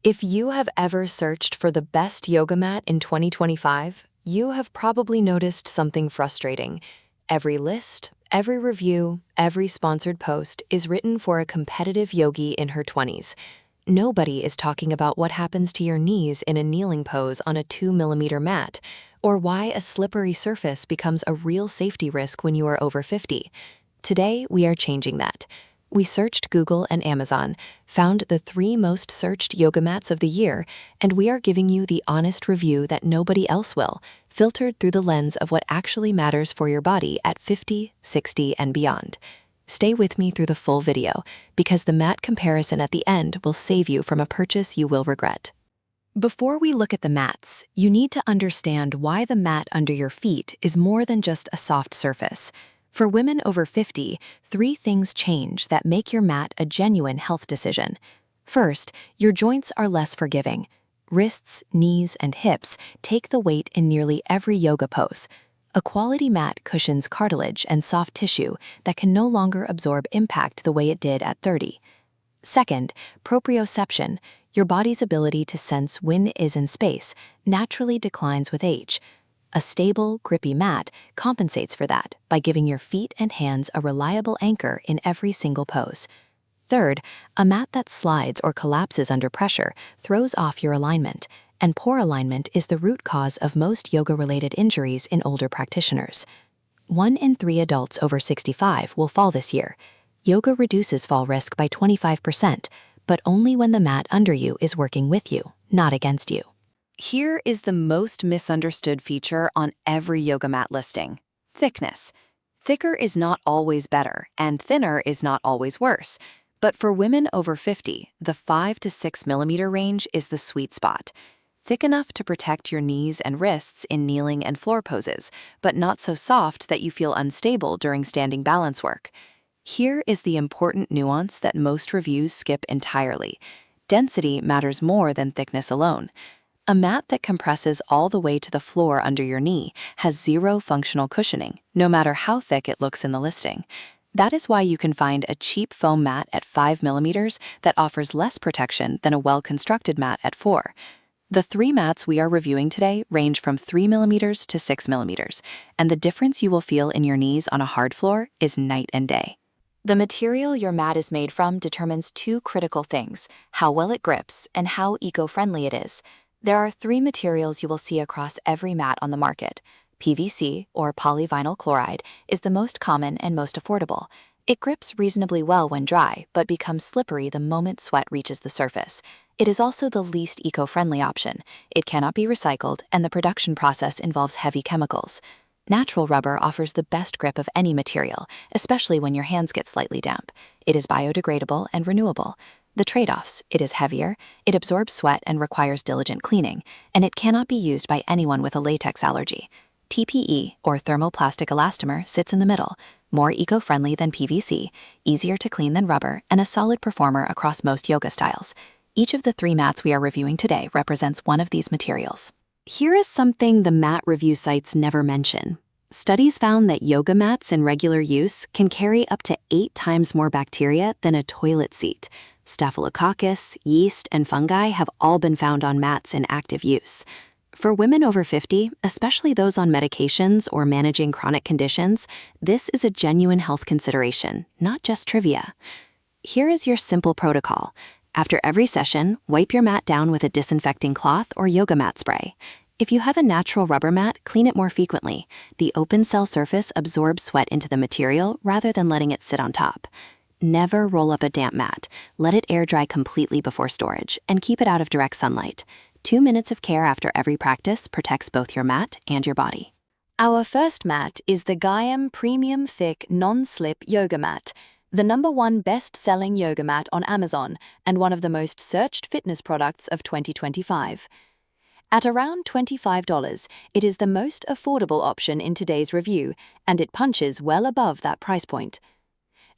If you have ever searched for the best yoga mat in 2025, you have probably noticed something frustrating. Every list, every review, every sponsored post is written for a competitive yogi in her 20s. Nobody is talking about what happens to your knees in a kneeling pose on a 2mm mat, or why a slippery surface becomes a real safety risk when you are over 50. Today, we are changing that. We searched Google and Amazon, found the 3 most searched yoga mats of the year, and we are giving you the honest review that nobody else will, filtered through the lens of what actually matters for your body at 50, 60, and beyond. Stay with me through the full video, because the mat comparison at the end will save you from a purchase you will regret. Before we look at the mats, you need to understand why the mat under your feet is more than just a soft surface. For women over 50, 3 things change that make your mat a genuine health decision. First, your joints are less forgiving. Wrists, knees, and hips take the weight in nearly every yoga pose. A quality mat cushions cartilage and soft tissue that can no longer absorb impact the way it did at 30. Second, proprioception, your body's ability to sense when it is in space, naturally declines with age. A stable, grippy mat compensates for that by giving your feet and hands a reliable anchor in every single pose. Third, a mat that slides or collapses under pressure throws off your alignment, and poor alignment is the root cause of most yoga-related injuries in older practitioners. 1 in 3 adults over 65 will fall this year. Yoga reduces fall risk by 25%, but only when the mat under you is working with you, not against you. Here is the most misunderstood feature on every yoga mat listing: thickness. Thicker is not always better, and thinner is not always worse. But for women over 50, the 5 to 6mm range is the sweet spot. Thick enough to protect your knees and wrists in kneeling and floor poses, but not so soft that you feel unstable during standing balance work. Here is the important nuance that most reviews skip entirely. Density matters more than thickness alone. A mat that compresses all the way to the floor under your knee has 0 functional cushioning, no matter how thick it looks in the listing. That is why you can find a cheap foam mat at 5mm that offers less protection than a well-constructed mat at 4. The 3 mats we are reviewing today range from 3mm to 6mm, and the difference you will feel in your knees on a hard floor is night and day. The material your mat is made from determines 2 critical things: how well it grips and how eco-friendly it is. There are 3 materials you will see across every mat on the market. PVC, or polyvinyl chloride, is the most common and most affordable. It grips reasonably well when dry, but becomes slippery the moment sweat reaches the surface. It is also the least eco-friendly option. It cannot be recycled, and the production process involves heavy chemicals. Natural rubber offers the best grip of any material, especially when your hands get slightly damp. It is biodegradable and renewable. The trade-offs: it is heavier, it absorbs sweat and requires diligent cleaning, and it cannot be used by anyone with a latex allergy. TPE, or thermoplastic elastomer, sits in the middle, more eco-friendly than PVC, easier to clean than rubber, and a solid performer across most yoga styles. Each of the 3 mats we are reviewing today represents one of these materials. Here is something the mat review sites never mention. Studies found that yoga mats in regular use can carry up to 8 times more bacteria than a toilet seat. Staphylococcus, yeast, and fungi have all been found on mats in active use. For women over 50, especially those on medications or managing chronic conditions, this is a genuine health consideration, not just trivia. Here is your simple protocol. After every session, wipe your mat down with a disinfecting cloth or yoga mat spray. If you have a natural rubber mat, clean it more frequently. The open cell surface absorbs sweat into the material rather than letting it sit on top. Never roll up a damp mat. Let it air dry completely before storage, and keep it out of direct sunlight. 2 minutes of care after every practice protects both your mat and your body. Our first mat is the Gaiam Premium Thick Non-Slip Yoga Mat, the #1 best-selling yoga mat on Amazon and one of the most searched fitness products of 2025. At around $25, it is the most affordable option in today's review, and it punches well above that price point.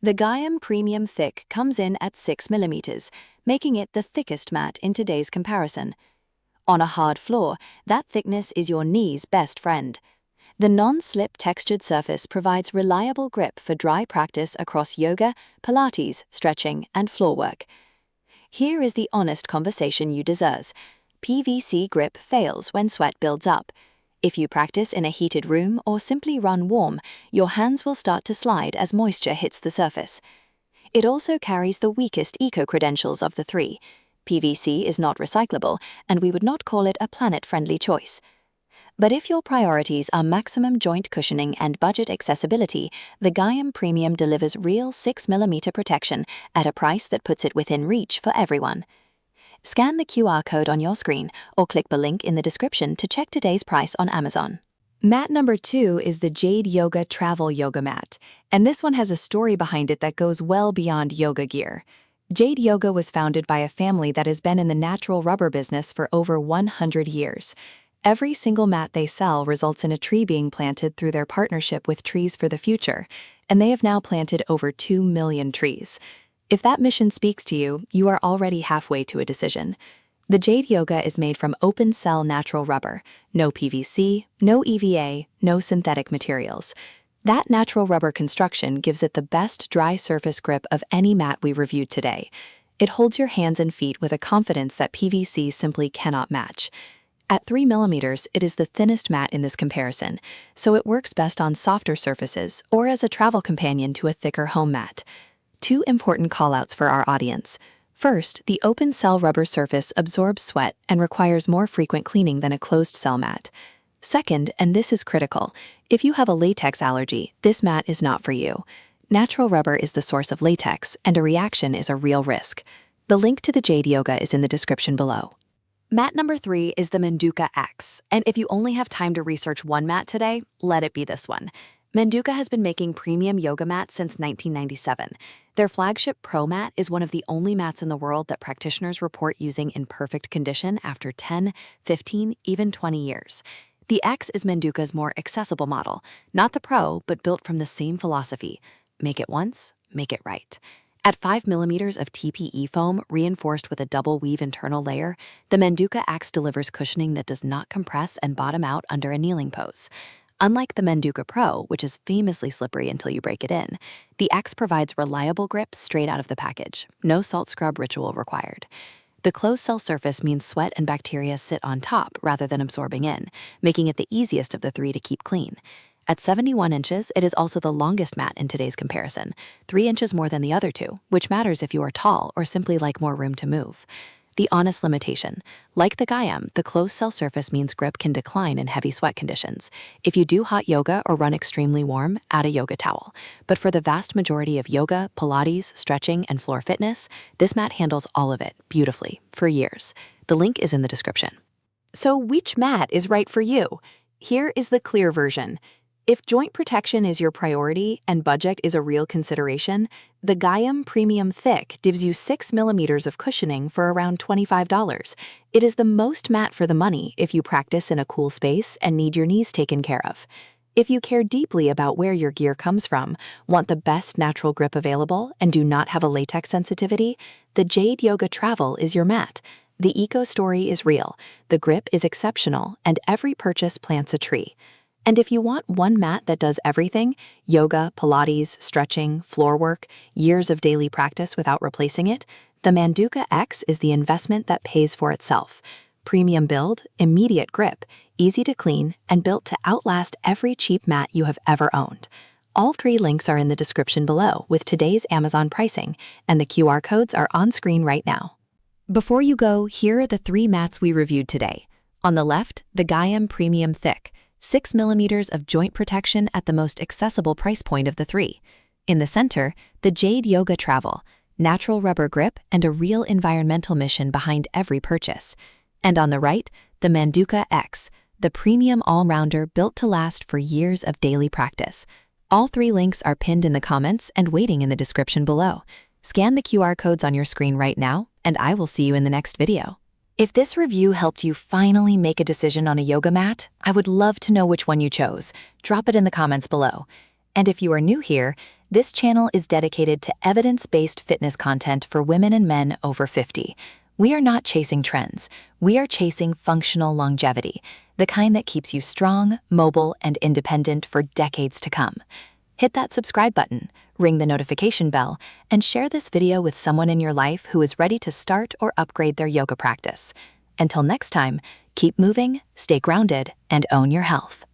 The Gaiam Premium Thick comes in at 6mm, making it the thickest mat in today's comparison. On a hard floor, that thickness is your knee's best friend. The non-slip textured surface provides reliable grip for dry practice across yoga, pilates, stretching, and floor work. Here is the honest conversation you deserve. PVC grip fails when sweat builds up. If you practice in a heated room or simply run warm, your hands will start to slide as moisture hits the surface. It also carries the weakest eco-credentials of the three. PVC is not recyclable, and we would not call it a planet-friendly choice. But if your priorities are maximum joint cushioning and budget accessibility, the Gaiam Premium delivers real 6mm protection at a price that puts it within reach for everyone. Scan the QR code on your screen or click the link in the description to check today's price on Amazon. Mat number 2 is the JadeYoga Travel Yoga Mat, and this one has a story behind it that goes well beyond yoga gear. Jade Yoga was founded by a family that has been in the natural rubber business for over 100 years. Every single mat they sell results in a tree being planted through their partnership with Trees for the Future, and they have now planted over 2 million trees. If that mission speaks to you, you are already halfway to a decision. The Jade Yoga is made from open-cell natural rubber, no PVC, no EVA, no synthetic materials. That natural rubber construction gives it the best dry surface grip of any mat we reviewed today. It holds your hands and feet with a confidence that PVC simply cannot match. At 3mm, it is the thinnest mat in this comparison, so it works best on softer surfaces or as a travel companion to a thicker home mat. Two important callouts for our audience. First, the open-cell rubber surface absorbs sweat and requires more frequent cleaning than a closed-cell mat. Second, and this is critical, if you have a latex allergy, this mat is not for you. Natural rubber is the source of latex, and a reaction is a real risk. The link to the Jade Yoga is in the description below. Mat number 3 is the Manduka X, and if you only have time to research one mat today, let it be this one. Manduka has been making premium yoga mats since 1997. Their flagship Pro Mat is one of the only mats in the world that practitioners report using in perfect condition after 10, 15, even 20 years. The X is Manduka's more accessible model, not the Pro, but built from the same philosophy. Make it once, make it right. At 5mm of TPE foam reinforced with a double weave internal layer, the Manduka X delivers cushioning that does not compress and bottom out under a kneeling pose. Unlike the Manduka Pro, which is famously slippery until you break it in, the X provides reliable grip straight out of the package, no salt scrub ritual required. The closed-cell surface means sweat and bacteria sit on top rather than absorbing in, making it the easiest of the three to keep clean. At 71 inches, it is also the longest mat in today's comparison, 3 inches more than the other two, which matters if you are tall or simply like more room to move. The honest limitation. Like the Gaiam, the closed-cell surface means grip can decline in heavy sweat conditions. If you do hot yoga or run extremely warm, add a yoga towel. But for the vast majority of yoga, Pilates, stretching, and floor fitness, this mat handles all of it beautifully for years. The link is in the description. So which mat is right for you? Here is the clear version. If joint protection is your priority and budget is a real consideration, the Gaiam Premium Thick gives you 6mm of cushioning for around $25. It is the most mat for the money if you practice in a cool space and need your knees taken care of. If you care deeply about where your gear comes from, want the best natural grip available, and do not have a latex sensitivity, the JadeYoga Travel is your mat. The eco story is real, the grip is exceptional, and every purchase plants a tree. And if you want one mat that does everything, yoga, Pilates, stretching, floor work, years of daily practice without replacing it, the Manduka X is the investment that pays for itself. Premium build, immediate grip, easy to clean, and built to outlast every cheap mat you have ever owned. All 3 links are in the description below with today's Amazon pricing, and the QR codes are on screen right now. Before you go, here are the 3 mats we reviewed today. On the left, the Gaiam Premium Thick, 6mm of joint protection at the most accessible price point of the 3. In the center, the JadeYoga Travel, natural rubber grip and a real environmental mission behind every purchase. And on the right, the Manduka X, the premium all-rounder built to last for years of daily practice. All 3 links are pinned in the comments and waiting in the description below. Scan the QR codes on your screen right now, and I will see you in the next video. If this review helped you finally make a decision on a yoga mat, I would love to know which one you chose. Drop it in the comments below. And if you are new here, this channel is dedicated to evidence-based fitness content for women and men over 50. We are not chasing trends. We are chasing functional longevity, the kind that keeps you strong, mobile, and independent for decades to come. Hit that subscribe button, ring the notification bell, and share this video with someone in your life who is ready to start or upgrade their yoga practice. Until next time, keep moving, stay grounded, and own your health.